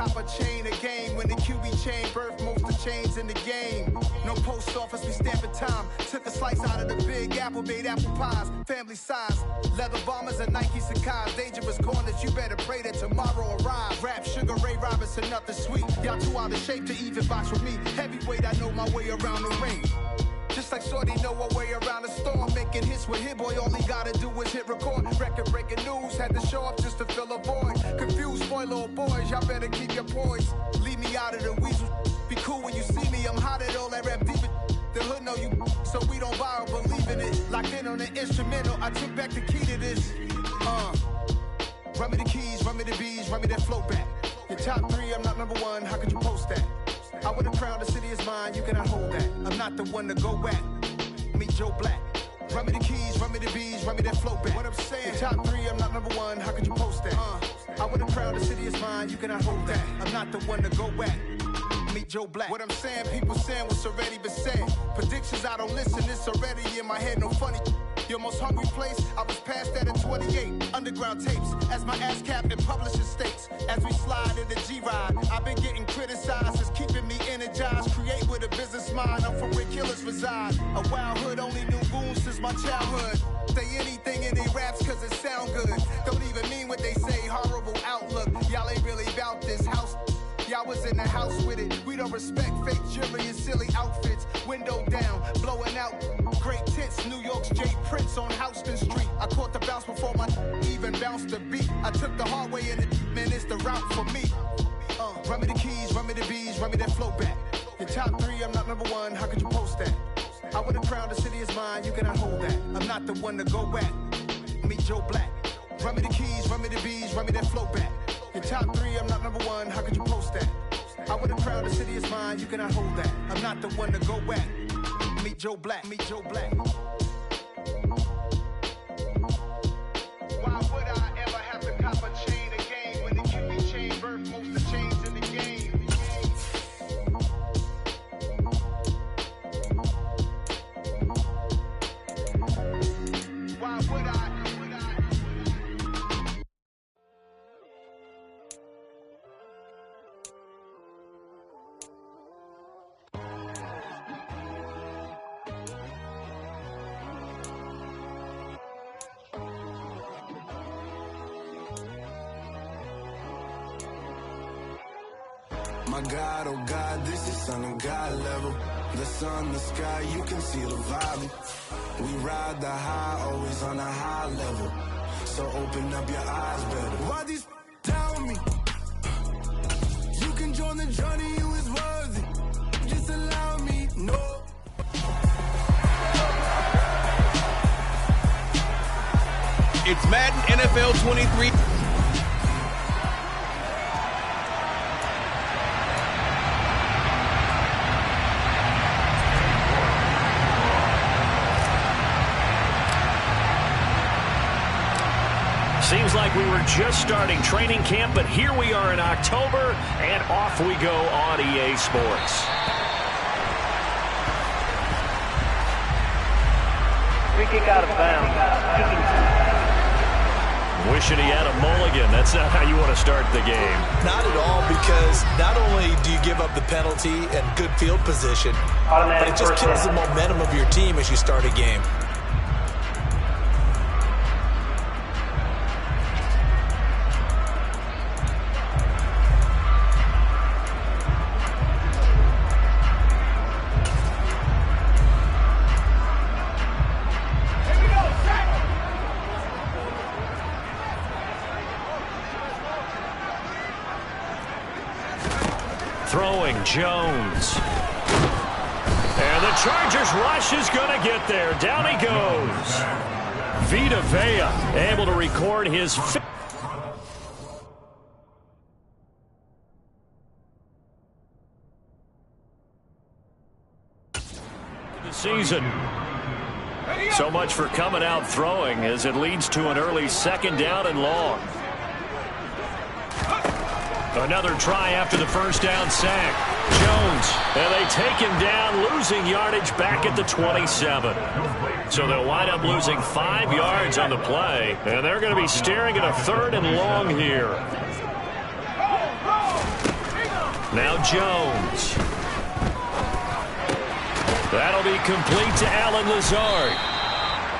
cop a chain of game. When the QB chain birthed most of the chains in the game. No post office, we stamping time. Took a slice out of the big apple, made apple pies. Family size, leather bombers and Nike Sacai's. Dangerous corners, you better pray that tomorrow arrives. Rap, Sugar Ray Robinson, nothing sweet. Y'all too out of shape to even box with me. Heavyweight, I know my way around the ring. Just like Shorty know her way around the storm. Making hits with Hit Boy, all he gotta do is hit record. Record breaking news, had to show up just to fill a void. Confused boy, little boys, y'all better keep your poise. Leave me out of the weasel. Be cool when you see me, I'm hot at all that rap deep. The hood know you, so we don't borrow, believe in it. Locked in on the instrumental, I took back the key to this. Run me the keys, run me the bees, run me that flow back. Your top three, I'm not number one, how could you post that? I would have crowned the city is mine, you cannot hold that. I'm not the one to go at. Meet Joe Black. Run me the keys, run me the bees, run me that flow back. What I'm saying, your top three, I'm not number one, how could you post that? I would have crowned the city is mine, you cannot hold that. I'm not the one to go at. Meet Joe Black. What I'm saying, people saying what's already been said. Predictions, I don't listen, it's already in my head, no funny. Your most hungry place, I was past that at 28. Underground tapes, as my ass cap in publishing states. As we slide in the G-Ride, I've been getting criticized, it's keeping me energized. Create with a business mind, I'm from where killers reside. A wild hood, only knew goons since my childhood. Say anything in they raps cause it sound good. Don't even mean what they say, horrible outlook. Y'all ain't really about this house. Y'all was in the house with it. We don't respect fake jewelry and silly outfits. Window down, blowing out. Great tits, New York's J. Prince on Houston Street. I caught the bounce before my even bounced the beat. I took the hard way in it, man, it's the route for me. Run me the keys, run me the bees, run me that flow back. Your top three, I'm not number one, how could you post that? I would have crowned the city is mine, you cannot hold that. I'm not the one to go at. Meet Joe Black. Run me the keys, run me the bees, run me that flow back. Your top three, I'm not number one, how could you post that? I would have crowned the city is mine, you cannot hold that. I'm not the one to go at. Meet Joe Black, meet Joe Black. Why would I ever have to cop a chain of game when the QB chain birthed most of the chains in the game? Why would I? My God, oh God, this is Son of God level. The sun, the sky, you can see the vibe. We ride the high, always on a high level. So open up your eyes better. Why these down me? You can join the journey, you is worthy. Just allow me, no. It's Madden NFL 23. Seems like we were just starting training camp, but here we are in October, and off we go on EA Sports. Free kick out of bounds. Wishing he had a mulligan. That's not how you want to start the game. Not at all, because not only do you give up the penalty and good field position, but it just kills the momentum of your team as you start a game. Throwing Jones. And the Chargers rush is going to get there. Down he goes. Vita Vea able to record his fifth season. So much for coming out throwing as it leads to an early second down and long. Another try after the first down sack. Jones, and they take him down, losing yardage back at the 27. So they'll wind up losing 5 yards on the play, and they're going to be staring at a third and long here. Now Jones. That'll be complete to Allen Lazard.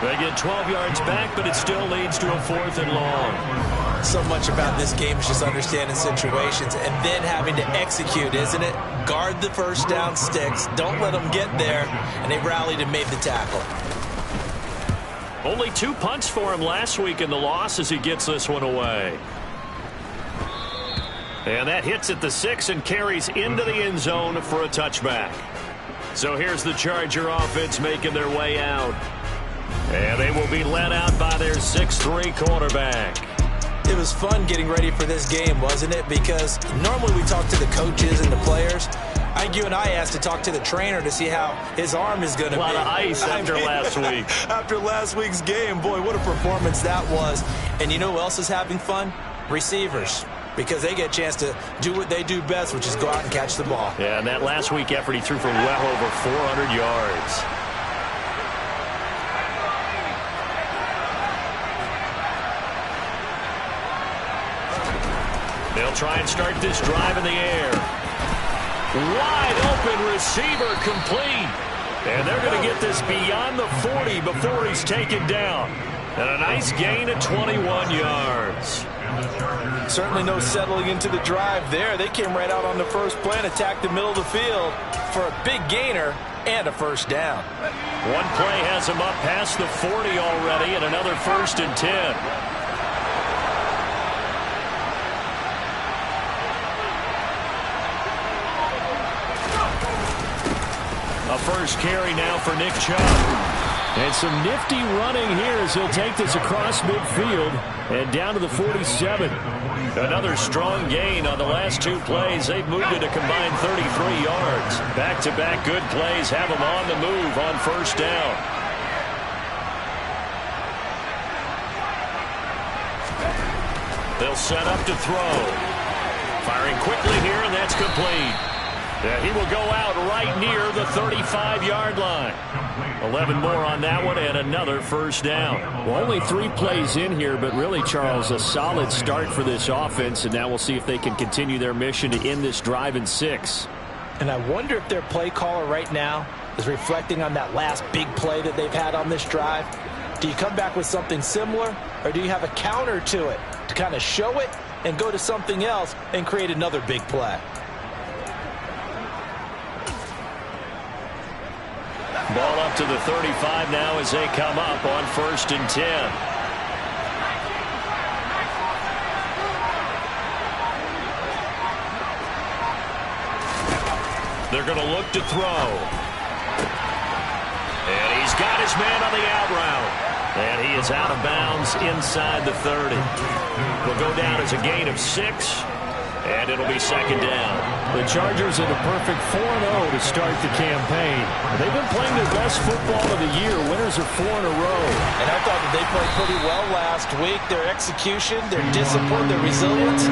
They get 12 yards back, but it still leads to a 4th and long. So much about this game is just understanding situations and then having to execute, isn't it? Guard the first down sticks. Don't let them get there. And they rallied and made the tackle. Only 2 punts for him last week in the loss as he gets this one away. And that hits at the 6 and carries into the end zone for a touchback. So here's the Charger offense making their way out. And they will be led out by their 6'3" quarterback. It was fun getting ready for this game, wasn't it? Because normally we talk to the coaches and the players. I think you and I asked to talk to the trainer to see how his arm is going to be. A lot of ice after last week. After last week's game, boy, what a performance that was. And you know who else is having fun? Receivers. Because they get a chance to do what they do best, which is go out and catch the ball. Yeah, and that last week effort, he threw for well over 400 yards. They'll try and start this drive in the air. Wide open receiver complete. And they're going to get this beyond the 40 before he's taken down. And a nice gain of 21 yards. Certainly no settling into the drive there. They came right out on the first play and attacked the middle of the field for a big gainer and a first down. One play has him up past the 40 already and another 1st and 10. A first carry now for Nick Chubb. And some nifty running here as he'll take this across midfield and down to the 47. Another strong gain on the last 2 plays. They've moved it a combined 33 yards. Back-to-back good plays have them on the move on first down. They'll set up to throw. Firing quickly here, and that's complete. And he will go out right near the 35-yard line. 11 more on that one and another first down. Well, only 3 plays in here, but really, Charles, a solid start for this offense, and now we'll see if they can continue their mission to end this drive in 6. And I wonder if their play caller right now is reflecting on that last big play that they've had on this drive. Do you come back with something similar, or do you have a counter to it to kind of show it and go to something else and create another big play? Ball up to the 35 now as they come up on 1st and 10. They're going to look to throw. And he's got his man on the out route. And he is out of bounds inside the 30. Will go down as a gain of 6. And it'll be 2nd down. The Chargers are the perfect 4-0 to start the campaign. They've been playing their best football of the year. Winners are 4 in a row. And I thought that they played pretty well last week. Their execution, their discipline, their resilience,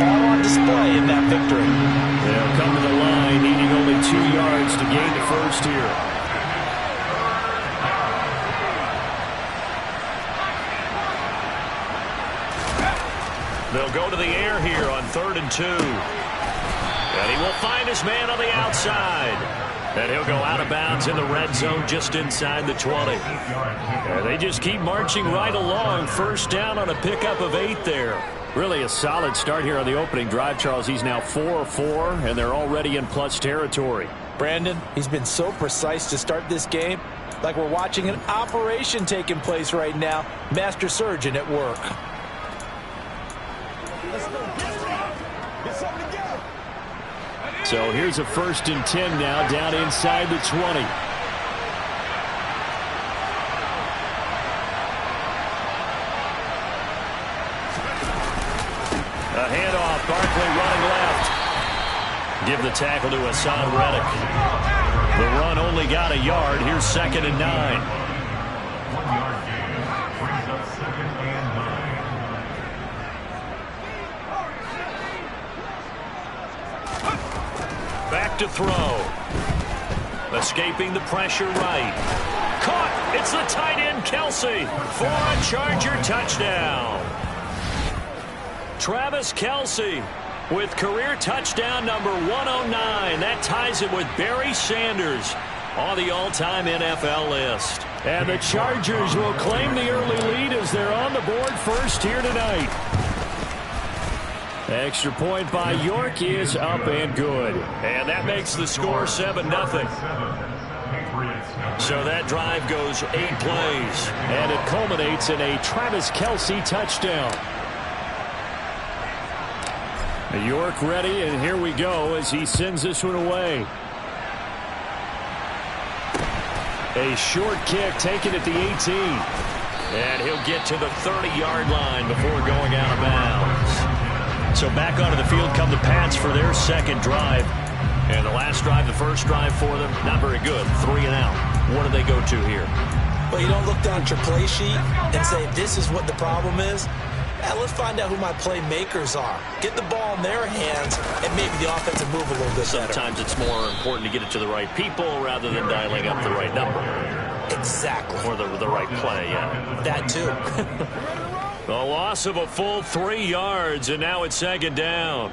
all on display in that victory. They'll come to the line, needing only 2 yards to gain the first here. They'll go to the air here on 3rd and 2. And he will find his man on the outside. And he'll go out of bounds in the red zone just inside the 20. And they just keep marching right along. First down on a pickup of 8 there. Really a solid start here on the opening drive, Charles. He's now 4-4, and they're already in plus territory. Brandon, he's been so precise to start this game. Like we're watching an operation taking place right now. Master surgeon at work. So here's a 1st and 10 now down inside the 20. A handoff, Barkley running left. Give the tackle to Hassan Reddick. The run only got a yard. Here's 2nd and 9. Back to throw. Escaping the pressure right. Caught. It's the tight end, Kelsey, for a Charger touchdown. Travis Kelsey with career touchdown number 109. That ties him with Barry Sanders on the all-time NFL list. And the Chargers will claim the early lead as they're on the board first here tonight. Extra point by York is up and good. And that makes the score 7-0. So that drive goes 8 plays. And it culminates in a Travis Kelce touchdown. York ready, and here we go as he sends this one away. A short kick taken at the 18. And he'll get to the 30-yard line before going out of bounds. So back onto the field come the Pats for their second drive. And the last drive, the first drive for them, not very good. 3 and out. What do they go to here? Well, you don't look down at your play sheet and say, this is what the problem is. Let's find out who my playmakers are. Get the ball in their hands, and maybe the offense will move a little bit better. Sometimes it's more important to get it to the right people rather than dialing up the right number. Exactly. Or the right play, yeah. That too. The loss of a full 3 yards, and now it's second down.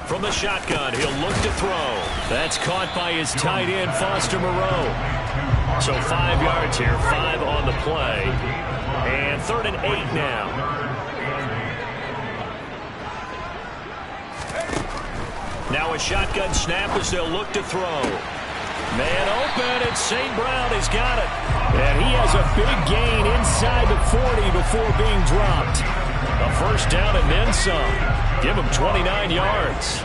From the shotgun, he'll look to throw. That's caught by his tight end, Foster Moreau. So 5 yards here, 5 on the play. And 3rd and 8 now. Now a shotgun snap as they'll look to throw. Man open, and St. Brown has got it. And he has a big gain inside the 40 before being dropped. A first down and then some. Give him 29 yards.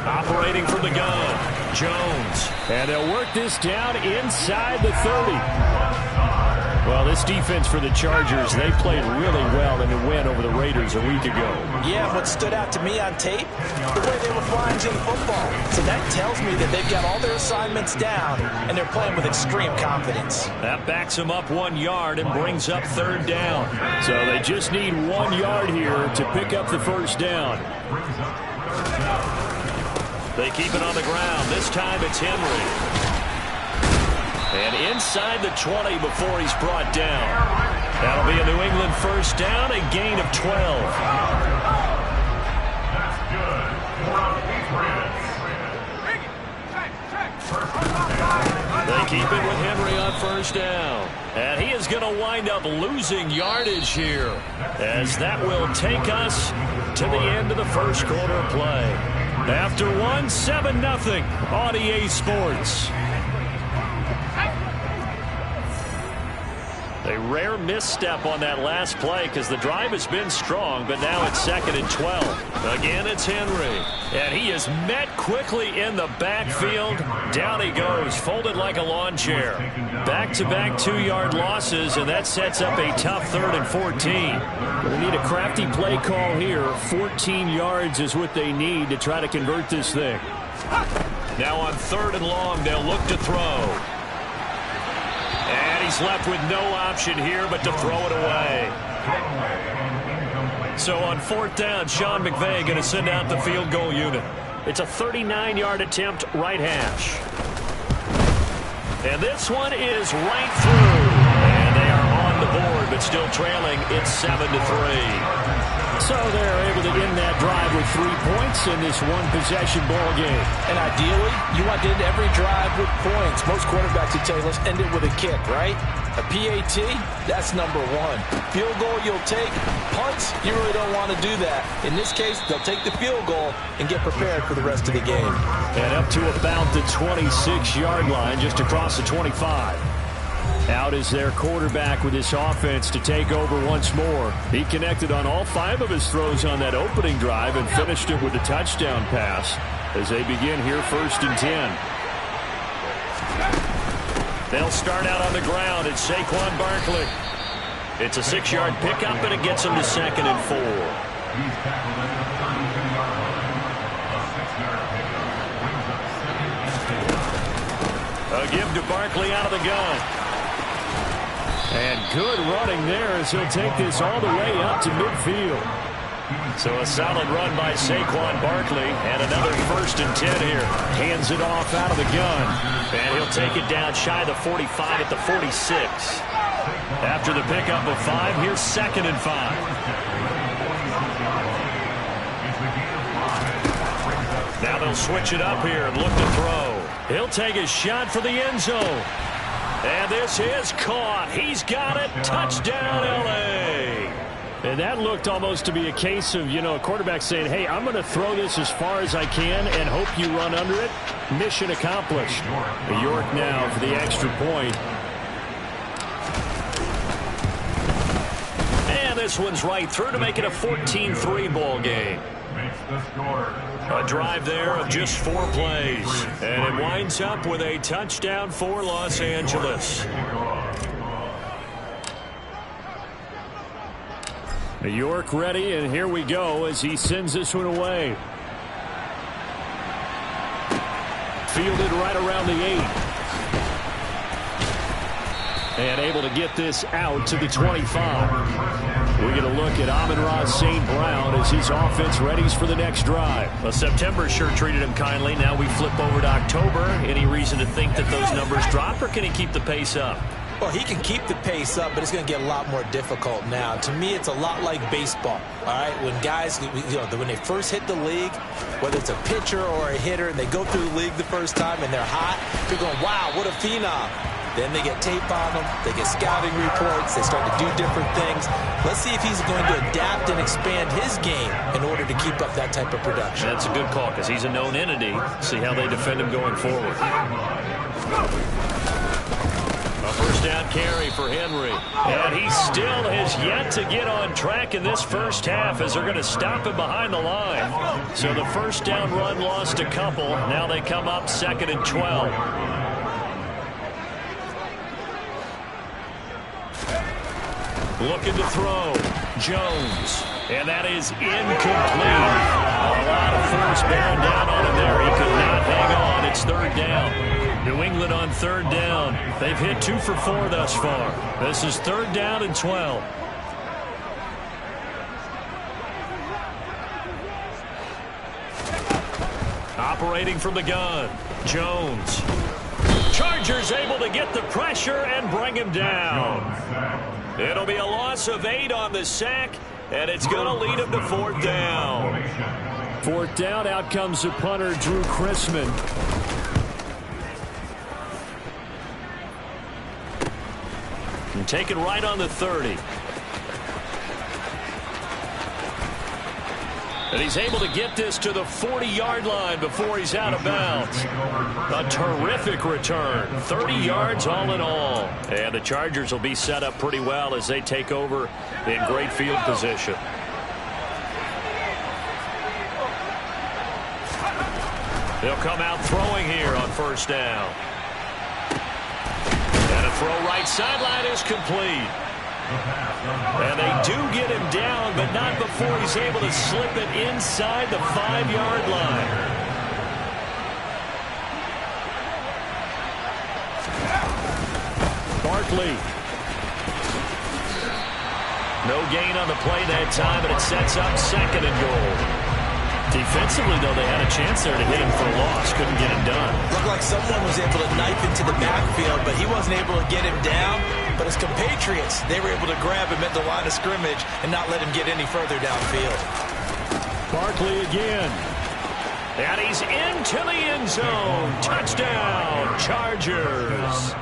Operating from the gun, Jones. And they'll work this down inside the 30. Well, this defense for the Chargers, they played really well in the win over the Raiders a week ago. Yeah, what stood out to me on tape, the way they were flying to the football. So that tells me that they've got all their assignments down, and they're playing with extreme confidence. That backs them up 1 yard and brings up 3rd down. So they just need 1 yard here to pick up the first down. They keep it on the ground. This time it's Henry. And inside the 20 before he's brought down. That'll be a New England first down, a gain of 12. They keep it with Henry on first down. And he is going to wind up losing yardage here, as that will take us to the end of the first quarter of play. After 7-0 on EA Sports. A rare misstep on that last play because the drive has been strong, but now it's 2nd and 12. Again, it's Henry. And he is met quickly in the backfield. Down he goes, folded like a lawn chair. Back-to-back 2-yard losses, and that sets up a tough 3rd and 14. We need a crafty play call here. 14 yards is what they need to try to convert this thing. Now on 3rd and long, they'll look to throw. And he's left with no option here but to throw it away. So on 4th down, Sean McVay going to send out the field goal unit. It's a 39-yard attempt, right hash. And this one is right through. And they are on the board, but still trailing. It's 7-3. So they're able to end that drive with 3 points in this one-possession ball game. And ideally, you want to end every drive with points. Most quarterbacks would tell you, let's end it with a kick, right? A PAT, that's number 1. Field goal you'll take. Punts, you really don't want to do that. In this case, they'll take the field goal and get prepared for the rest of the game. And up to about the 26-yard line, just across the 25. Out is their quarterback with this offense to take over once more. He connected on all 5 of his throws on that opening drive and finished it with a touchdown pass as they begin here 1st and 10. They'll start out on the ground. It's Saquon Barkley. It's a 6-yard pickup, and it gets them to 2nd and 4. A give to Barkley out of the gun. And good running there as he'll take this all the way up to midfield. So a solid run by Saquon Barkley, and another 1st and 10 here. Hands it off out of the gun, and he'll take it down shy of the 45 at the 46. After the pickup of 5, here's 2nd and 5. Now they'll switch it up here and look to throw. He'll take a shot for the end zone. And this is caught. He's got it. Touchdown, L.A. And that looked almost to be a case of, a quarterback saying, hey, I'm going to throw this as far as I can and hope you run under it. Mission accomplished. York now for the extra point. And this one's right through to make it a 14-3 ball game. A drive there of just 4 plays. And it winds up with a touchdown for Los Angeles. York ready, and here we go as he sends this one away. Fielded right around the 8. And able to get this out to the 25. We get a look at Amon-Ra St. Brown as his offense readies for the next drive. Well, September sure treated him kindly. Now we flip over to October. Any reason to think that those numbers drop, or can he keep the pace up? Well, he can keep the pace up, but it's going to get a lot more difficult now. To me, it's a lot like baseball, all right? When guys, when they first hit the league, whether it's a pitcher or a hitter, and they go through the league the first time and they're hot, you're going, wow, what a phenom. Then they get tape on them, they get scouting reports, they start to do different things. Let's see if he's going to adapt and expand his game in order to keep up that type of production. That's a good call because he's a known entity. See how they defend him going forward. A 1st down carry for Henry. And he still has yet to get on track in this first half as they're going to stop him behind the line. So the 1st down run lost a couple. Now they come up 2nd and 12. Looking to throw. Jones. And that is incomplete. A lot of force bearing down on him there. He could not hang on. It's 3rd down. New England on 3rd down. They've hit 2 for 4 thus far. This is 3rd down and 12. Operating from the gun. Jones. Chargers able to get the pressure and bring him down. It'll be a loss of 8 on the sack, and it's going to lead him to 4th down. 4th down, out comes the punter, Drew Chrisman. And taken right on the 30. And he's able to get this to the 40-yard line before he's out of bounds. A terrific return. 30 yards all in all. And the Chargers will be set up pretty well as they take over in great field position. They'll come out throwing here on 1st down. And a throw right sideline is complete. And they do get him down, but not before he's able to slip it inside the 5-yard line. Barkley. No gain on the play that time, but it sets up 2nd and goal. Defensively, though, they had a chance there to hit him for a loss. Couldn't get it done. Looked like someone was able to knife into the backfield, but he wasn't able to get him down. But his compatriots, they were able to grab him at the line of scrimmage and not let him get any further downfield. Barkley again. And he's into the end zone. Touchdown, Chargers.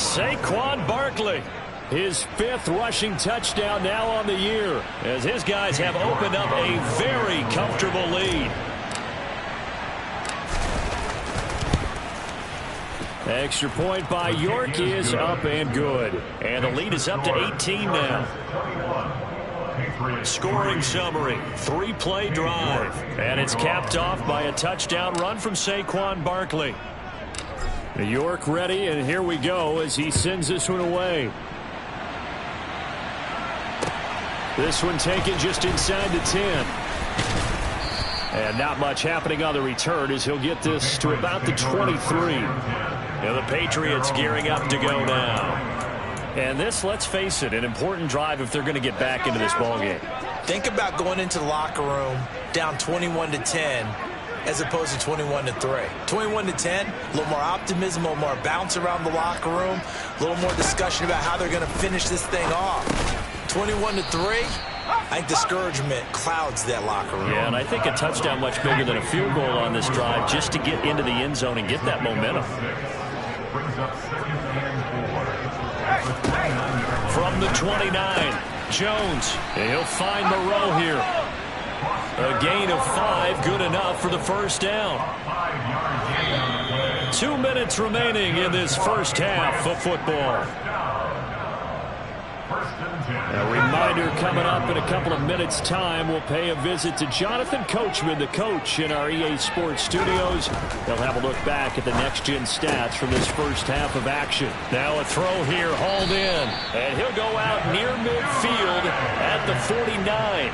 Saquon Barkley. His 5th rushing touchdown now on the year as his guys have opened up a very comfortable lead. Extra point by York is up and good. And the lead is up to 18 now. Scoring summary, 3-play drive. And it's capped off by a touchdown run from Saquon Barkley. York ready, and here we go as he sends this one away. This one taken just inside the 10. And not much happening on the return as he'll get this to about the 23. And the Patriots gearing up to go now. And this, let's face it, an important drive if they're going to get back into this ballgame. Think about going into the locker room down 21-10 as opposed to 21-3. 21-10, a little more optimism, a little more bounce around the locker room, a little more discussion about how they're going to finish this thing off. 21-3, I think discouragement clouds that locker room. Yeah, and I think a touchdown much bigger than a field goal on this drive just to get into the end zone and get that momentum. From the 29, Jones, and he'll find Moreau here. A gain of 5, good enough for the first down. 2 minutes remaining in this first half of football. A reminder coming up in a couple of minutes' time. We'll pay a visit to Jonathan Coachman, the coach in our EA Sports studios. They'll have a look back at the next-gen stats from this first half of action. Now a throw here, hauled in. And he'll go out near midfield at the 49.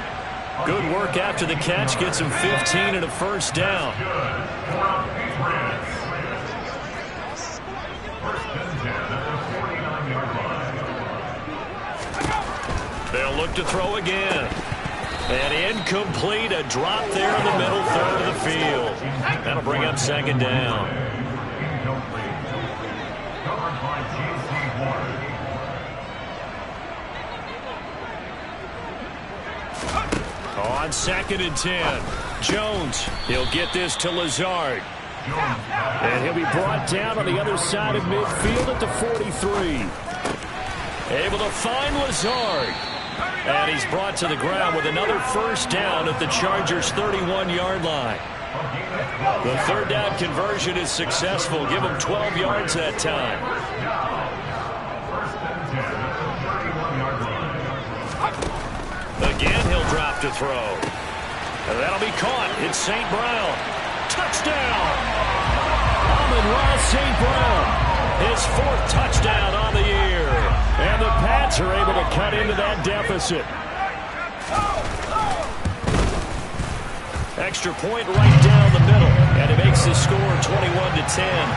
Good work after the catch. Gets him 15 and a first down. They'll look to throw again. And incomplete. A drop there in the middle third of the field. That'll bring up second down. On 2nd and 10. Jones. He'll get this to Lazard. And he'll be brought down on the other side of midfield at the 43. Able to find Lazard. And he's brought to the ground with another first down at the Chargers' 31-yard line. The third down conversion is successful. Give him 12 yards that time. Again, he'll drop to throw. And that'll be caught. It's St. Brown. Touchdown! Amon-Ra St. Brown. His 4th touchdown on the year. And the Pats are able to cut into that deficit. Extra point right down the middle. And it makes the score 21-10.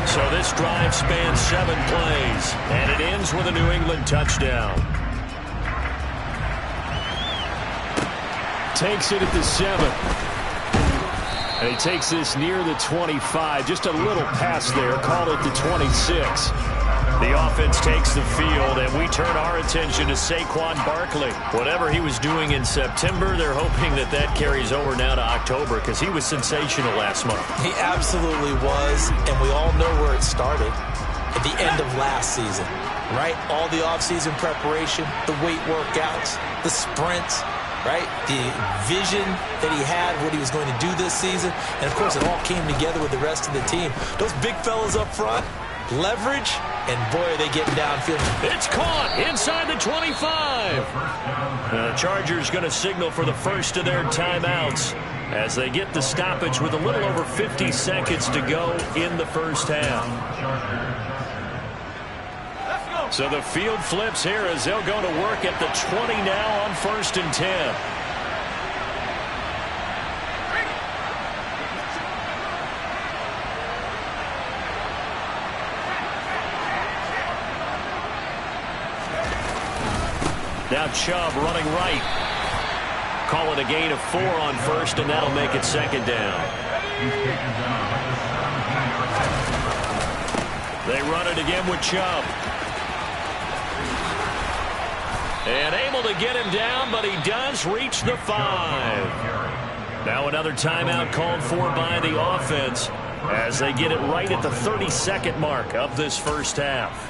So this drive spans 7 plays. And it ends with a New England touchdown. Takes it at the 7. And he takes this near the 25. Just a little pass there. Call it the 26. The offense takes the field, and we turn our attention to Saquon Barkley. Whatever he was doing in September, they're hoping that that carries over now to October because he was sensational last month. He absolutely was, and we all know where it started. At the end of last season, right? All the offseason preparation, the weight workouts, the sprints, right? The vision that he had, what he was going to do this season. And, of course, it all came together with the rest of the team. Those big fellas up front, leverage, and, boy, are they getting downfield. It's caught inside the 25. The Chargers going to signal for the first of their timeouts as they get the stoppage with a little over 50 seconds to go in the first half. So the field flips here as they'll go to work at the 20 now on 1st and 10. Now Chubb running right. Call it a gain of 4 on 1st, and that'll make it 2nd down. They run it again with Chubb. And able to get him down, but he does reach the 5. Now another timeout called for by the offense as they get it right at the 32nd mark of this first half.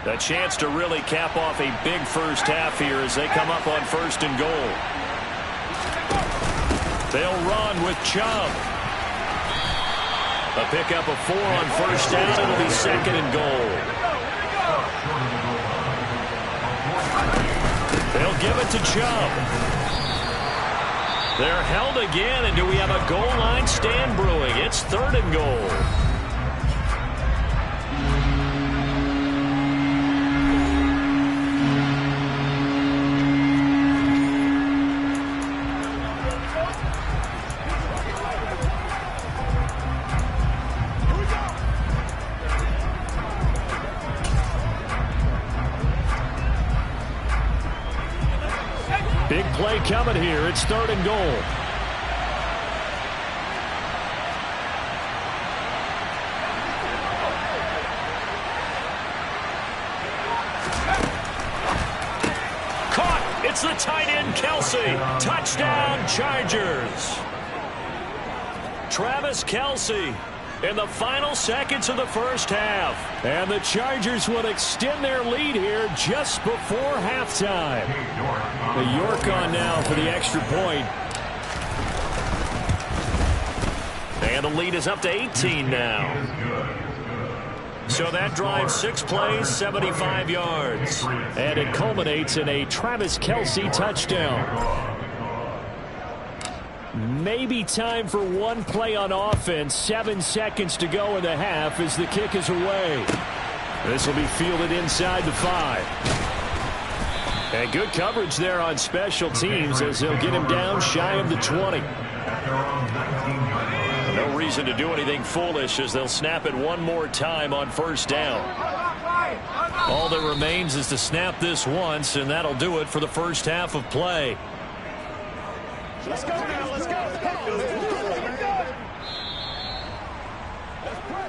A chance to really cap off a big first half here as they come up on 1st and goal. They'll run with Chubb. A pickup of 4 on 1st down. It'll be 2nd and goal. They'll give it to Chubb. They're held again, and do we have a goal line stand brewing? It's 3rd and goal. play coming here. It's 3rd and goal. Caught. It's the tight end, Kelce. Touchdown, Chargers. Travis Kelce in the final seconds of the first half. And the Chargers will extend their lead here just before halftime. The York on now for the extra point. And the lead is up to 18 now. So that drives 6 plays, 75 yards. And it culminates in a Travis Kelce touchdown. Maybe time for one play on offense. 7 seconds to go in the half as the kick is away. This will be fielded inside the 5. And good coverage there on special teams as they'll get him down shy of the 20. No reason to do anything foolish as they'll snap it one more time on first down. All that remains is to snap this once, and that'll do it for the first half of play. Let's go now, let's go.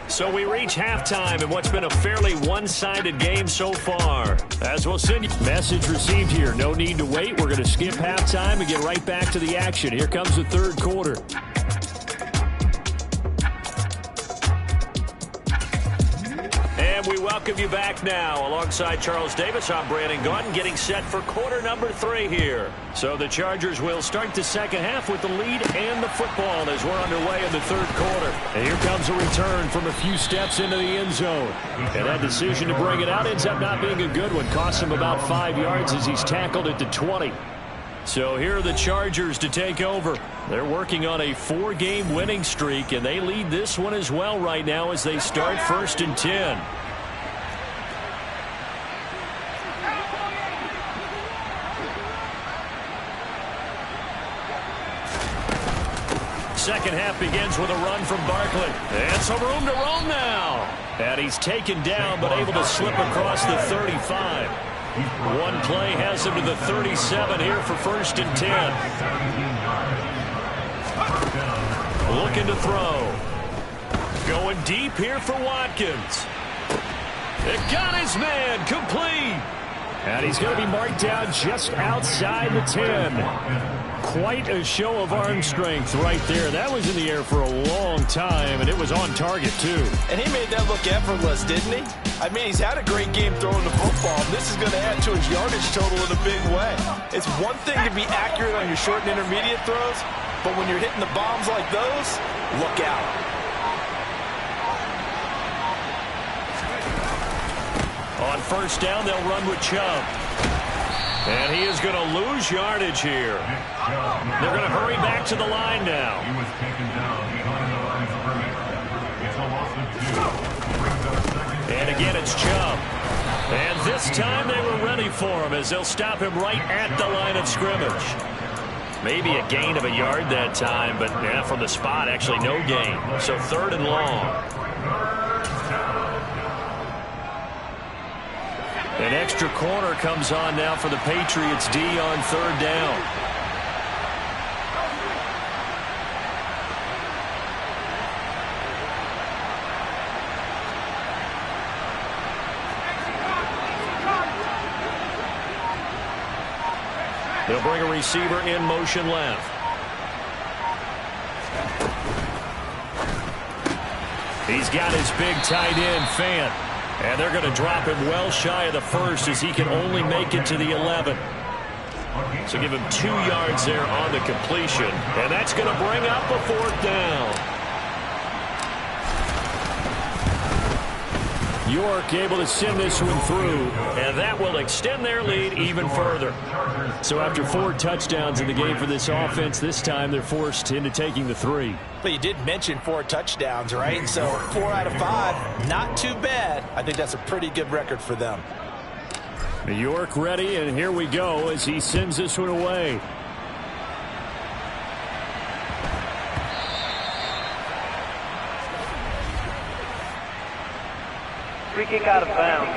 So we reach halftime in what's been a fairly one-sided game so far. As we'll send you message received here. No need to wait. We're going to skip halftime and get right back to the action. Here comes the third quarter. And we welcome you back now. Alongside Charles Davis, I'm Brandon Gaudin, getting set for quarter number 3 here. So the Chargers will start the second half with the lead and the football as we're underway in the third quarter. And here comes a return from a few steps into the end zone. And that decision to bring it out ends up not being a good one. Costs him about 5 yards as he's tackled at the 20. So here are the Chargers to take over. They're working on a 4-game winning streak, and they lead this one as well right now as they start 1st and 10. Second half begins with a run from Barkley. And some room to roam now. And he's taken down but able to slip across the 35. One play has him to the 37 here for 1st and 10. Looking to throw. Going deep here for Watkins. It got his man complete. And he's going to be marked down just outside the 10. Quite a show of arm strength right there. That was in the air for a long time, and it was on target, too. And he made that look effortless, didn't he? I mean, he's had a great game throwing the football. This is going to add to his yardage total in a big way. It's one thing to be accurate on your short and intermediate throws, but when you're hitting the bombs like those, look out. On first down, they'll run with Chubb. And he is going to lose yardage here. They're going to hurry back to the line now. He was taken down behind the line of scrimmage. It's a loss of 2. And again, it's Chubb. And this time they were ready for him as they'll stop him right at the line of scrimmage. Maybe a gain of a yard that time, but yeah, from the spot, actually no gain. So 3rd and long. An extra corner comes on now for the Patriots D on 3rd down. They'll bring a receiver in motion left. He's got his big tight end, Fant. And they're going to drop him well shy of the 1st as he can only make it to the 11. So give him 2 yards there on the completion. And that's going to bring up a 4th down. York able to send this one through, and that will extend their lead even further. So after 4 touchdowns in the game for this offense, this time they're forced into taking the 3. But you did mention 4 touchdowns, right? So 4 out of 5, not too bad. I think that's a pretty good record for them. York ready, and here we go as he sends this one away. Free kick out of bounds.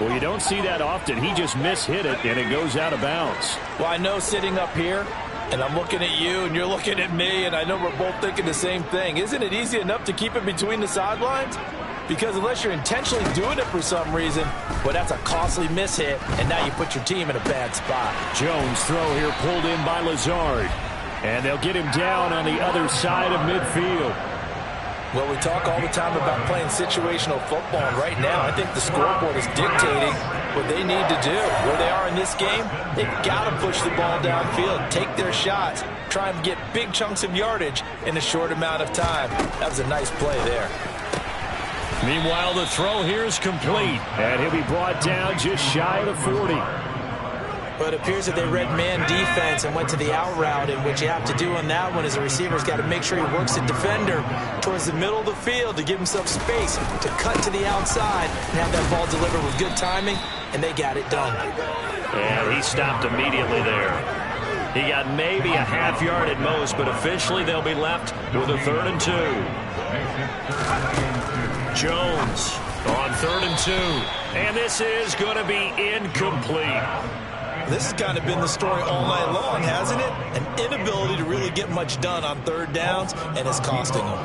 Well, you don't see that often. He just mishit it, and it goes out of bounds. Well, I know sitting up here, and I'm looking at you, and you're looking at me, and I know we're both thinking the same thing. Isn't it easy enough to keep it between the sidelines? Because unless you're intentionally doing it for some reason, well, that's a costly mishit, and now you put your team in a bad spot. Jones' throw here pulled in by Lazard. And they'll get him down on the other side of midfield. Well, we talk all the time about playing situational football, and right now I think the scoreboard is dictating what they need to do. Where they are in this game, they've got to push the ball downfield, take their shots, try and get big chunks of yardage in a short amount of time. That was a nice play there. Meanwhile, the throw here is complete, and he'll be brought down just shy of the 40. But it appears that they read man defense and went to the out route, and what you have to do on that one is the receiver's got to make sure he works the defender towards the middle of the field to give himself space to cut to the outside and have that ball delivered with good timing, and they got it done. And he stopped immediately there. He got maybe a half yard at most, but officially they'll be left with a 3rd and 2. Jones on 3rd and 2. And this is going to be incomplete. This has kind of been the story all night long, hasn't it? An inability to really get much done on 3rd downs, and it's costing them.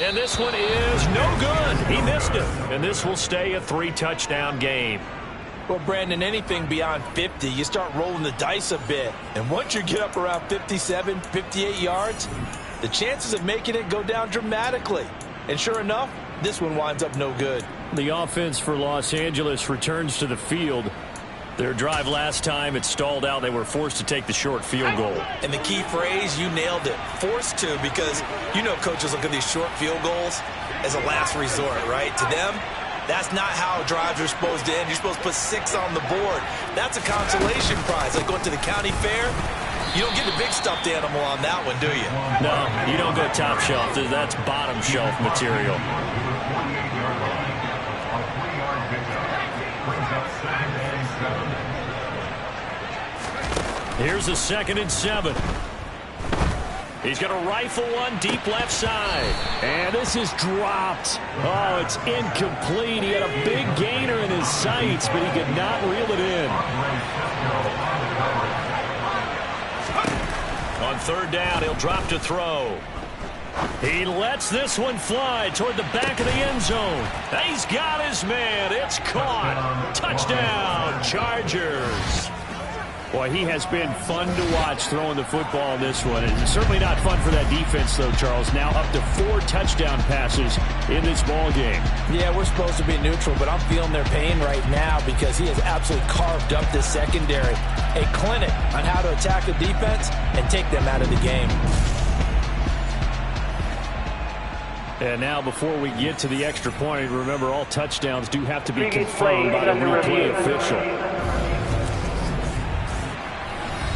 And this one is no good. He missed it. And this will stay a 3-touchdown game. Well, Brandon, anything beyond 50, you start rolling the dice a bit. And once you get up around 57, 58 yards, the chances of making it go down dramatically. And sure enough, this one winds up no good. The offense for Los Angeles returns to the field. Their drive last time, it stalled out. They were forced to take the short field goal. And the key phrase, you nailed it. Forced to, because you know coaches look at these short field goals as a last resort, right? To them, that's not how drives are supposed to end. You're supposed to put 6 on the board. That's a consolation prize. Like going to the county fair, you don't get the big stuffed animal on that one, do you? No, you don't go top shelf. That's bottom shelf material. Here's a 2nd and 7. He's going to rifle one deep left side. And this is dropped. Oh, it's incomplete. He had a big gainer in his sights, but he could not reel it in. On 3rd down, he'll drop to throw. He lets this one fly toward the back of the end zone. He's got his man. It's caught. Touchdown, Chargers. Boy, he has been fun to watch throwing the football in this one. It's certainly not fun for that defense, though, Charles. Now up to 4 touchdown passes in this ball game. Yeah, we're supposed to be neutral, but I'm feeling their pain right now because he has absolutely carved up this secondary. A clinic on how to attack the defense and take them out of the game. And now before we get to the extra point, remember all touchdowns do have to be confirmed by the replay official.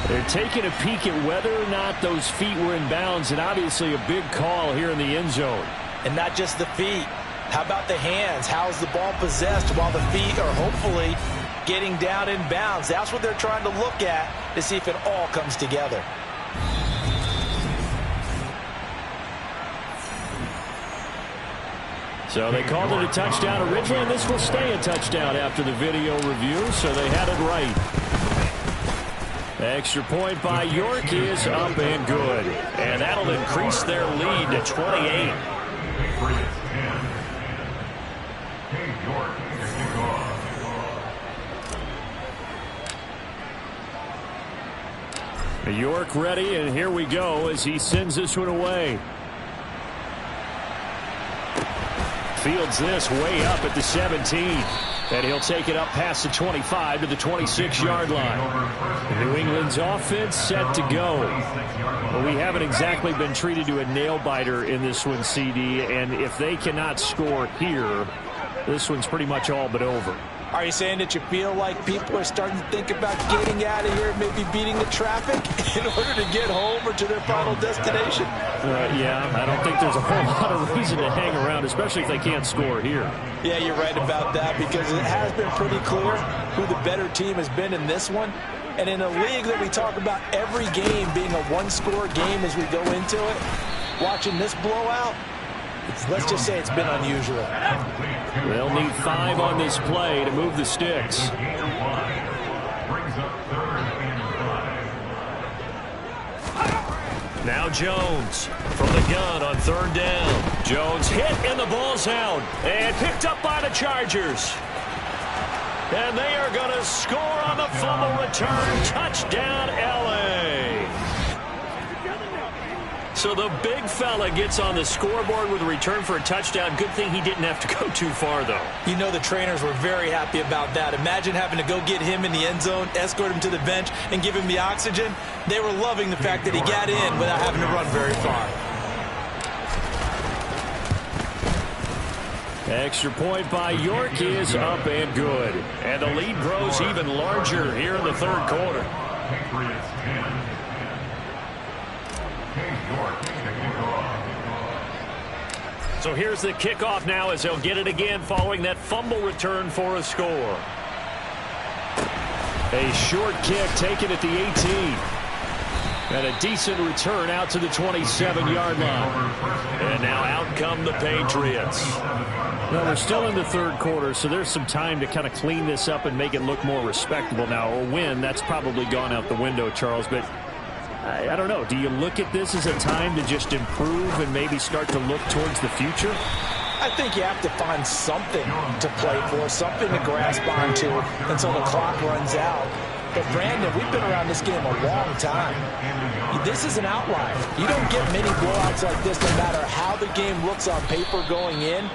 They're taking a peek at whether or not those feet were in bounds, and obviously a big call here in the end zone. And not just the feet. How about the hands? How's the ball possessed while the feet are hopefully getting down in bounds? That's what they're trying to look at to see if it all comes together. So they called it a touchdown originally, and this will stay a touchdown after the video review, so they had it right. Extra point by York is up and good. And that'll increase their lead to 28. York ready, and here we go as he sends this one away. Fields this way up at the 17. And he'll take it up past the 25 to the 26-yard line. New England's offense set to go. Well, we haven't exactly been treated to a nail-biter in this one, CD, and if they cannot score here, this one's pretty much all but over. Are you saying that you feel like people are starting to think about getting out of here, maybe beating the traffic in order to get home or to their final destination? Yeah, I don't think there's a whole lot of reason to hang around, especially if they can't score here. Yeah, you're right about that because it has been pretty clear who the better team has been in this one. And in a league that we talk about every game being a one-score game as we go into it, watching this blowout, Let's just say it's been unusual. They'll need 5 on this play to move the sticks. Now Jones from the gun on 3rd down. Jones hit and the ball's out. And picked up by the Chargers. And they are going to score on the fumble return. Touchdown, L.A. So the big fella gets on the scoreboard with a return for a touchdown. Good thing he didn't have to go too far, though. You know the trainers were very happy about that. Imagine having to go get him in the end zone, escort him to the bench, and give him the oxygen. They were loving the fact that he got in without having to run very far. Extra point by York is up and good. And the lead grows even larger here in the 3rd quarter. Patriots 10. So here's the kickoff now as they'll get it again following that fumble return for a score. A short kick taken at the 18. And a decent return out to the 27-yard line. And now out come the Patriots. Well, we're still in the 3rd quarter, so there's some time to kind of clean this up and make it look more respectable now. Or win, that's probably gone out the window, Charles. But I don't know. Do you look at this as a time to just improve and maybe start to look towards the future? I think you have to find something to play for, something to grasp onto until the clock runs out. But, Brandon, we've been around this game a long time. This is an outlier. You don't get many blowouts like this no matter how the game looks on paper going in.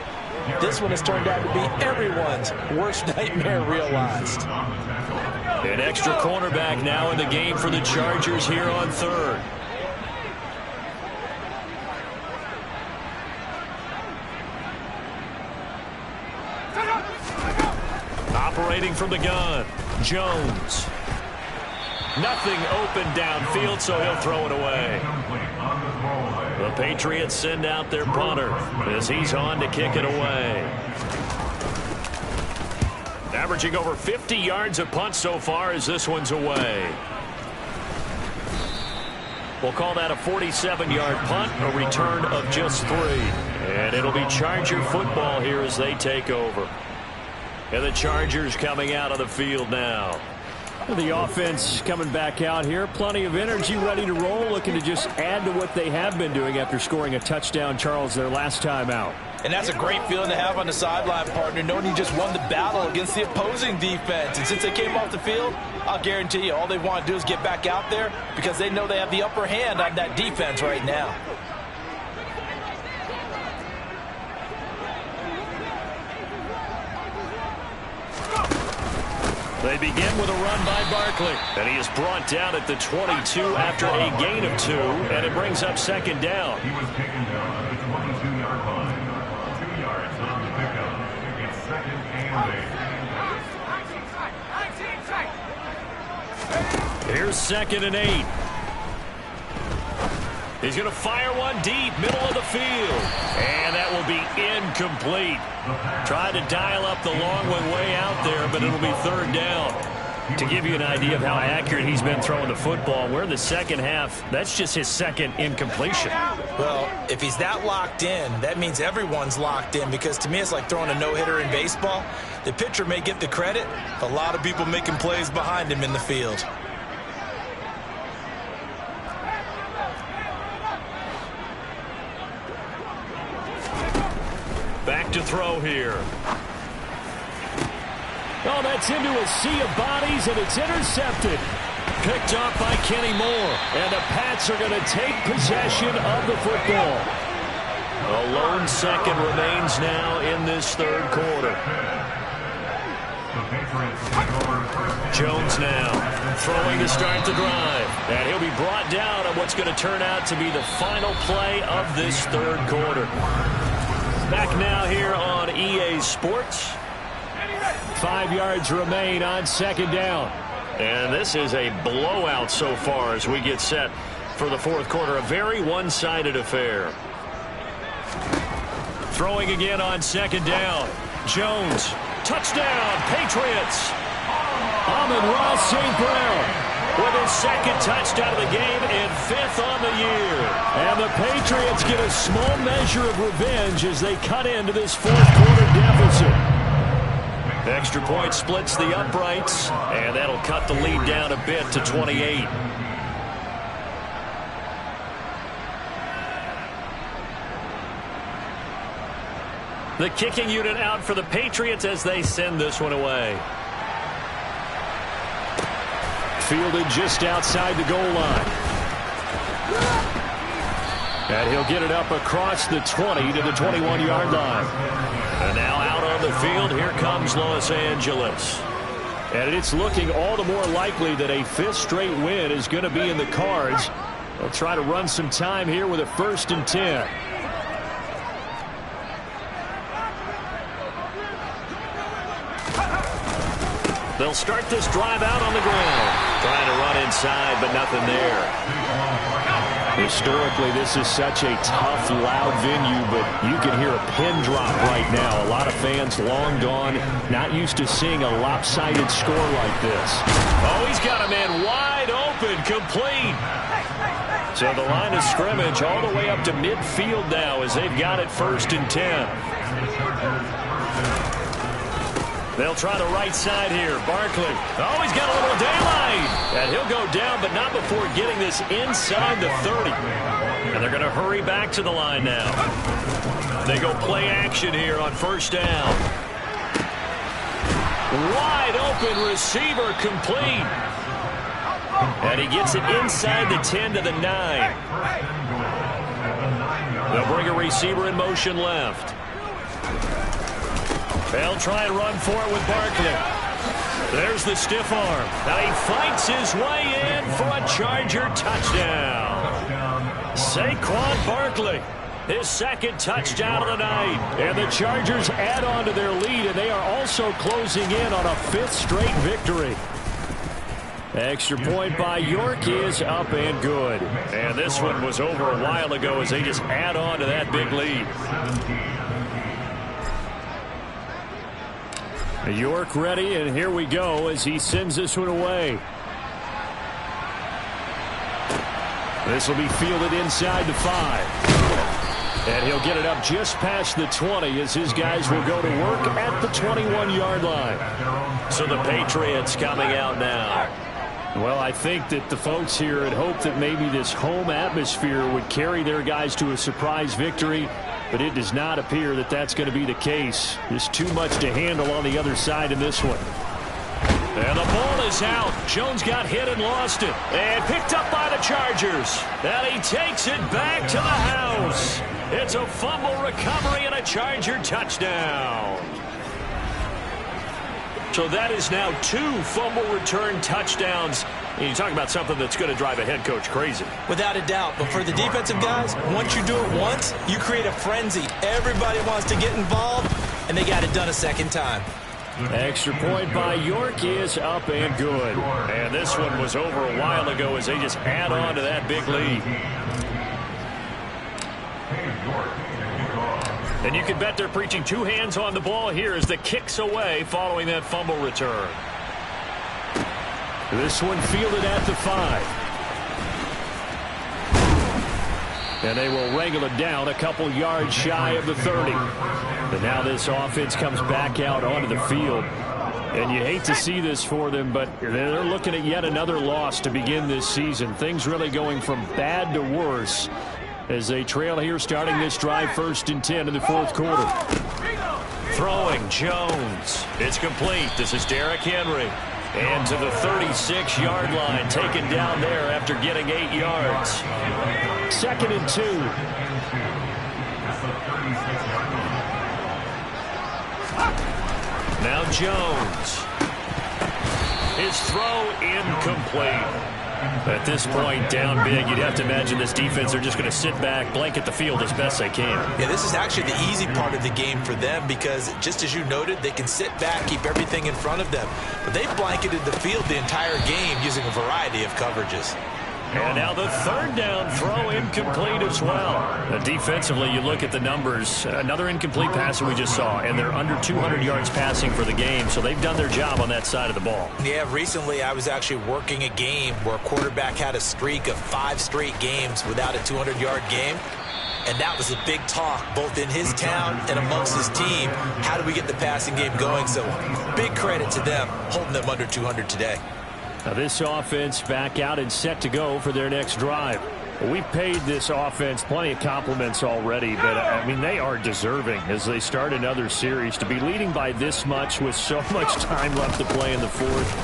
This one has turned out to be everyone's worst nightmare realized. An extra cornerback now in the game for the Chargers here on 3rd. Operating from the gun, Jones. Nothing open downfield, so he'll throw it away. The Patriots send out their punter as he's on to kick it away. Averaging over 50 yards a punt so far as this one's away. We'll call that a 47-yard punt, a return of just 3. And it'll be Charger football here as they take over. And the Chargers coming out of the field now. The offense coming back out here. Plenty of energy, ready to roll, looking to just add to what they have been doing after scoring a touchdown, Charles, their last time out. And that's a great feeling to have on the sideline, partner, knowing you just won the battle against the opposing defense. And since they came off the field, I'll guarantee you all they want to do is get back out there because they know they have the upper hand on that defense right now. They begin with a run by Barkley. And he is brought down at the 22 after a gain of 2. And it brings up 2nd down. He was taken down at the 22-yard line. 2 yards on the pickup. It's 2nd and 8. Here's 2nd and 8. He's going to fire one deep, middle of the field. And that will be incomplete. Tried to dial up the long one way out there, but it'll be 3rd down. To give you an idea of how accurate he's been throwing the football, we're in the second half. That's just his 2nd incompletion. Well, if he's that locked in, that means everyone's locked in because to me it's like throwing a no-hitter in baseball. The pitcher may get the credit. A lot of people making plays behind him in the field. Back to throw here. Oh, that's into a sea of bodies, and it's intercepted. Picked off by Kenny Moore. And the Pats are going to take possession of the football. A lone second remains now in this 3rd quarter. Jones now throwing to start the drive. And he'll be brought down on what's going to turn out to be the final play of this 3rd quarter. Back now here on EA Sports. 5 yards remain on 2nd down. And this is a blowout so far as we get set for the 4th quarter. A very one-sided affair. Throwing again on 2nd down. Jones. Touchdown, Patriots. Amon-Ra St. Brown. with his second touchdown of the game and 5th on the year. And the Patriots get a small measure of revenge as they cut into this fourth-quarter deficit. Extra point splits the uprights, and that'll cut the lead down a bit to 28. The kicking unit out for the Patriots as they send this one away. Fielded just outside the goal line. And he'll get it up across the 20 to the 21-yard line. And now out on the field, here comes Los Angeles. And it's looking all the more likely that a 5th straight win is going to be in the cards. They'll try to run some time here with a 1st and 10. They'll start this drive out on the ground. Trying to run inside, but nothing there. Historically, this is such a tough, loud venue, but you can hear a pin drop right now. A lot of fans long gone, not used to seeing a lopsided score like this. Oh, he's got a man wide open, complete. So the line of scrimmage all the way up to midfield now as they've got it 1st and 10. They'll try the right side here. Barkley. Oh, he's got a little daylight. And he'll go down, but not before getting this inside the 30. And they're going to hurry back to the line now. They go play action here on 1st down. Wide open receiver complete. And he gets it inside the 10 to the 9. They'll bring a receiver in motion left. They'll try and run for it with Barkley. There's the stiff arm. Now he fights his way in for a Charger touchdown. Saquon Barkley, his 2nd touchdown of the night. And the Chargers add on to their lead, and they are also closing in on a 5th straight victory. Extra point by York is up and good. And this one was over a while ago as they just add on to that big lead. York ready, and here we go as he sends this one away. This will be fielded inside the 5. And he'll get it up just past the 20 as his guys will go to work at the 21-yard line. So the Patriots coming out now. Well, I think that the folks here had hoped that maybe this home atmosphere would carry their guys to a surprise victory. But it does not appear that that's going to be the case. There's too much to handle on the other side in this one. And the ball is out. Jones got hit and lost it. And picked up by the Chargers. And he takes it back to the house. It's a fumble recovery and a Charger touchdown. So that is now 2 fumble return touchdowns. And you talk about something that's going to drive a head coach crazy. Without a doubt. But for the defensive guys, once you do it once, you create a frenzy. Everybody wants to get involved, and they got it done a 2nd time. Extra point by York is up and good. And this one was over a while ago as they just add on to that big lead. And you can bet they're preaching 2 hands on the ball here as the kick's away following that fumble return. This one fielded at the 5. And they will wrangle it down a couple yards shy of the 30. But now this offense comes back out onto the field. And you hate to see this for them, but they're looking at yet another loss to begin this season. Things really going from bad to worse as they trail here starting this drive 1st and 10 in the 4th quarter. Throwing Jones. It's complete. This is Derrick Henry. And to the 36-yard line, taken down there after getting 8 yards. 2nd and 2. Now Jones. His throw incomplete. At this point, down big, you'd have to imagine this defense are just going to sit back, blanket the field as best they can. Yeah, this is actually the easy part of the game for them because, just as you noted, they can sit back, keep everything in front of them. But they've blanketed the field the entire game using a variety of coverages. And now the third down throw incomplete as well. Defensively, you look at the numbers. Another incomplete pass that we just saw, and they're under 200 yards passing for the game, so they've done their job on that side of the ball. Yeah, recently I was actually working a game where a quarterback had a streak of 5 straight games without a 200-yard game. And that was a big talk, both in his town and amongst his team. How do we get the passing game going? So big credit to them, holding them under 200 today. Now this offense back out and set to go for their next drive. We paid this offense plenty of compliments already, but, I mean, they are deserving as they start another series. To be leading by this much with so much time left to play in the fourth,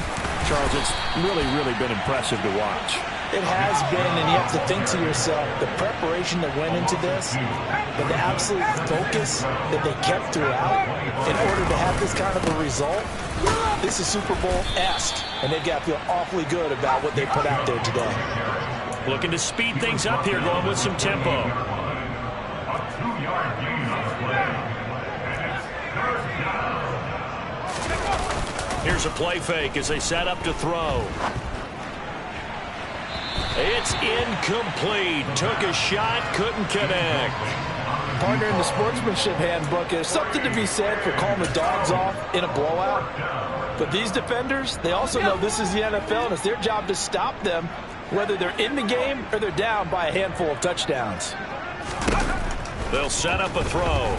Charles, it's really, really been impressive to watch. It has been, and you have to think to yourself, the preparation that went into this, and the absolute focus that they kept throughout in order to have this kind of a result. This is Super Bowl-esque, and they've got to feel awfully good about what they put out there today. Looking to speed things up here, going with some tempo. A 2-yard gain on the play. And it's third down. Here's a play fake as they set up to throw. It's incomplete. Took a shot, couldn't connect. Partner, in the sportsmanship handbook, there's something to be said for calling the dogs off in a blowout. But these defenders, they also know this is the NFL, and it's their job to stop them, whether they're in the game or they're down by a handful of touchdowns. They'll set up a throw.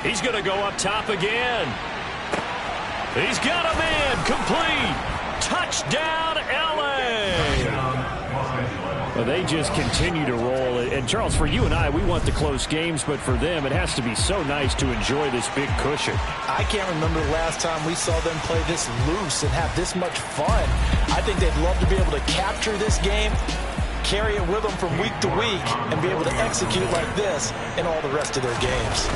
He's going to go up top again. He's got a man. Complete. Touchdown, L.A. Well, they just continue to roll. And, Charles, for you and I, we want the close games, but for them, it has to be so nice to enjoy this big cushion. I can't remember the last time we saw them play this loose and have this much fun. I think they'd love to be able to capture this game, carry it with them from week to week, and be able to execute like this in all the rest of their games.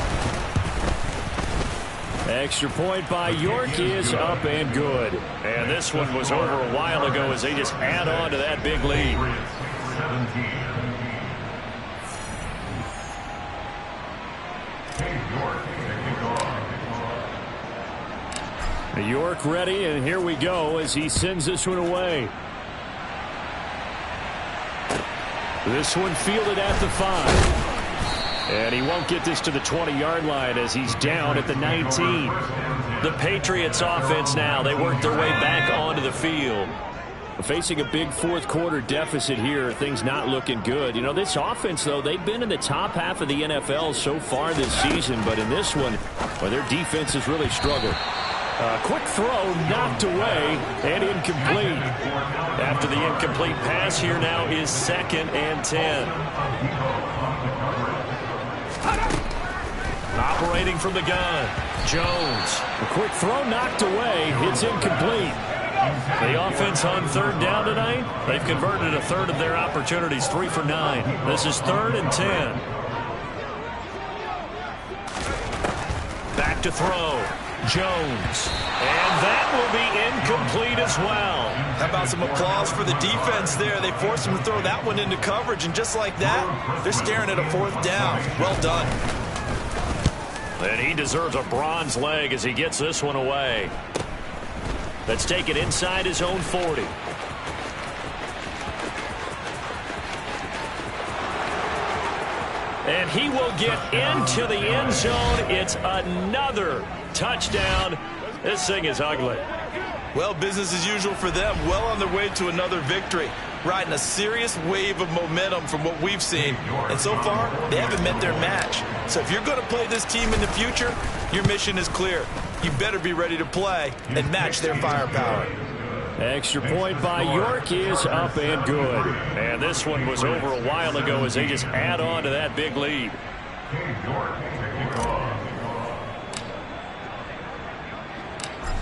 Extra point by York is up and good. And this one was over a while ago as they just add on to that big lead. 17. York ready, and here we go as he sends this one away. This one fielded at the 5. And he won't get this to the 20-yard line as he's down at the 19. The Patriots offense now, they work their way back onto the field. Facing a big fourth-quarter deficit here, things not looking good. You know, this offense, though, they've been in the top half of the NFL so far this season, but in this one, well, their defense has really struggled. Quick throw knocked away and incomplete. After the incomplete pass, here now is 2nd and 10. Operating from the gun, Jones. A quick throw knocked away. It's incomplete. The offense on 3rd down tonight, they've converted a third of their opportunities, 3 for 9. This is 3rd and 10. Back to throw, Jones. And that will be incomplete as well. How about some applause for the defense there? They forced him to throw that one into coverage, and just like that, they're staring at a 4th down. Well done. And he deserves a bronze leg as he gets this one away. Let's take it inside his own 40. And he will get into the end zone. It's another touchdown. This thing is ugly. Well, business as usual for them. Well on their way to another victory. Riding a serious wave of momentum from what we've seen. And so far, they haven't met their match. So if you're going to play this team in the future, your mission is clear. You better be ready to play and match their firepower. Extra point by York is up and good. And this one was over a while ago as they just add on to that big lead.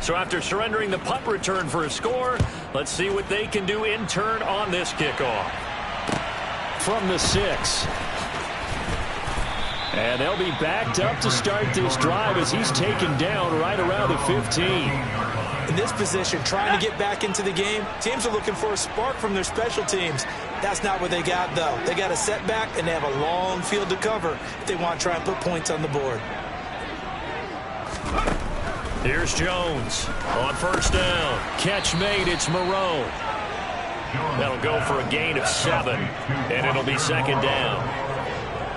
So after surrendering the punt return for a score, let's see what they can do in turn on this kickoff. From the 6. And they'll be backed up to start this drive as he's taken down right around the 15. In this position, trying to get back into the game, teams are looking for a spark from their special teams. That's not what they got, though. They got a setback, and they have a long field to cover if they want to try and put points on the board. Here's Jones on 1st down. Catch made. It's Moreau. That'll go for a gain of 7, and it'll be second down.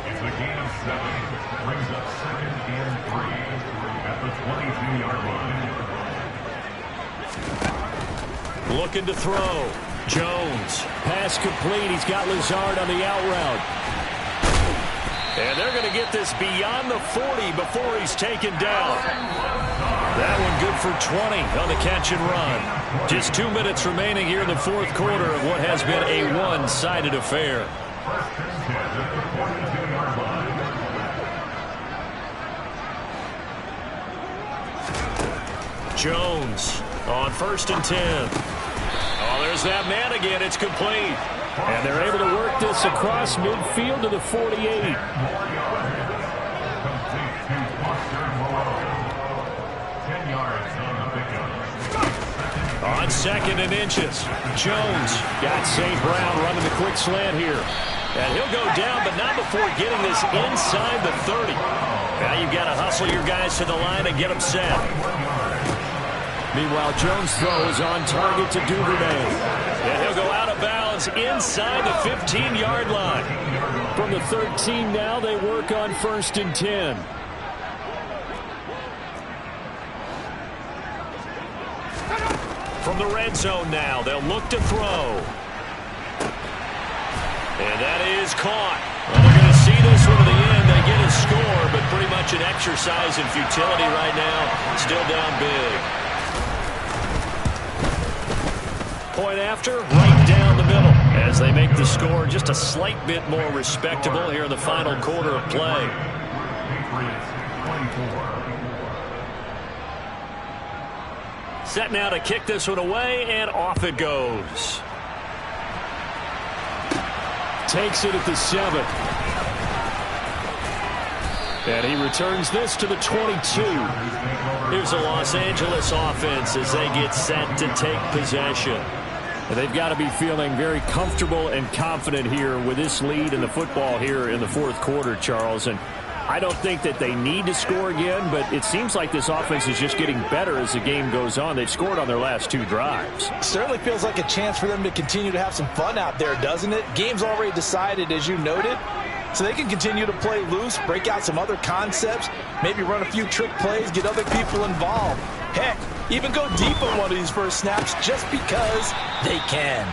It's a gain of 7. Brings up second and 3 at the 22-yard line. Looking to throw. Jones. Pass complete. He's got Lazard on the out route. And they're going to get this beyond the 40 before he's taken down. That one good for 20 on the catch and run. Just 2 minutes remaining here in the fourth quarter of what has been a one-sided affair. First and 10 at the 42-yard line. Jones on first and 10. Oh, there's that man again. It's complete. And they're able to work this across midfield to the 48. On second and inches, Jones got St. Brown running the quick slant here. And he'll go down, but not before getting this inside the 30. Now you've got to hustle your guys to the line and get them set. Meanwhile, Jones' throw is on target to Duvernay. And he'll go out of bounds inside the 15-yard line. From the 13 now, they work on first and 10. From the red zone now, they'll look to throw. And that is caught. Well, they're going to see this one to the end. They get a score, but pretty much an exercise in futility right now. Still down big. Point after, right down the middle. As they make the score just a slight bit more respectable here in the final quarter of play. Patriots 24. Set now to kick this one away, and off it goes. Takes it at the 7. And he returns this to the 22. Here's the Los Angeles offense as they get set to take possession. And they've got to be feeling very comfortable and confident here with this lead in the football here in the fourth quarter, Charles. And I don't think that they need to score again, but it seems like this offense is just getting better as the game goes on. They've scored on their last 2 drives. Certainly feels like a chance for them to continue to have some fun out there, doesn't it? Game's already decided, as you noted, so they can continue to play loose, break out some other concepts, maybe run a few trick plays, get other people involved. Heck, even go deep on one of these first snaps just because they can.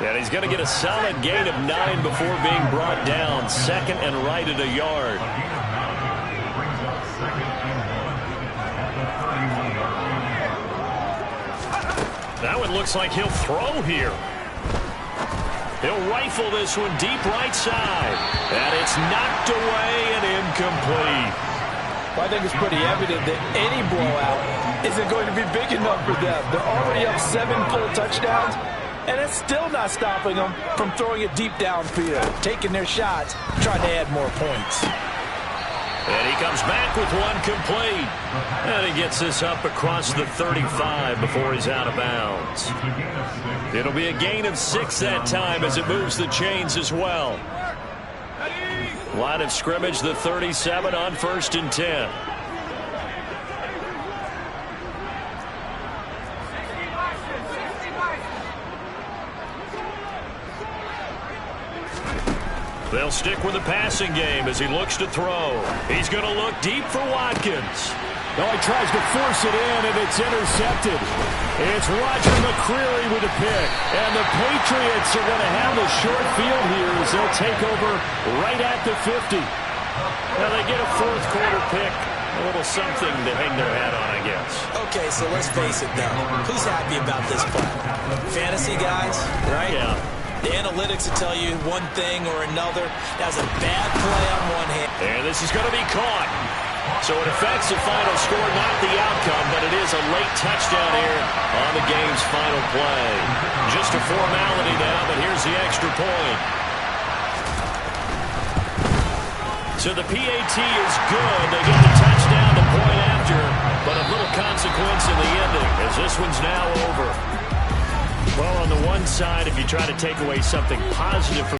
And he's going to get a solid gain of 9 before being brought down. Second and right at a yard. That one looks like he'll throw here. He'll rifle this one deep right side. And it's knocked away and incomplete. Well, I think it's pretty evident that any blowout isn't going to be big enough for them. They're already up 7 full touchdowns. And it's still not stopping them from throwing it deep downfield, taking their shots, trying to add more points. And he comes back with one complete. And he gets this up across the 35 before he's out of bounds. It'll be a gain of 6 that time as it moves the chains as well. Line of scrimmage, the 37 on first and 10. They'll stick with the passing game as he looks to throw. He's going to look deep for Watkins. Oh, he tries to force it in, and it's intercepted. It's Roger McCreary with a pick. And the Patriots are going to have the short field here as they'll take over right at the 50. Now they get a fourth quarter pick. A little something to hang their hat on, I guess. Okay, so let's face it, though. Who's happy about this play? Fantasy guys, right? Yeah. The analytics will tell you one thing or another. That's a bad play on one hand. And this is going to be caught. So it affects the final score, not the outcome, but it is a late touchdown here on the game's final play. Just a formality now, but here's the extra point. So the PAT is good. They get the touchdown, the point after, but of little consequence in the ending as this one's now over. Well, on the one side, if you try to take away something positive from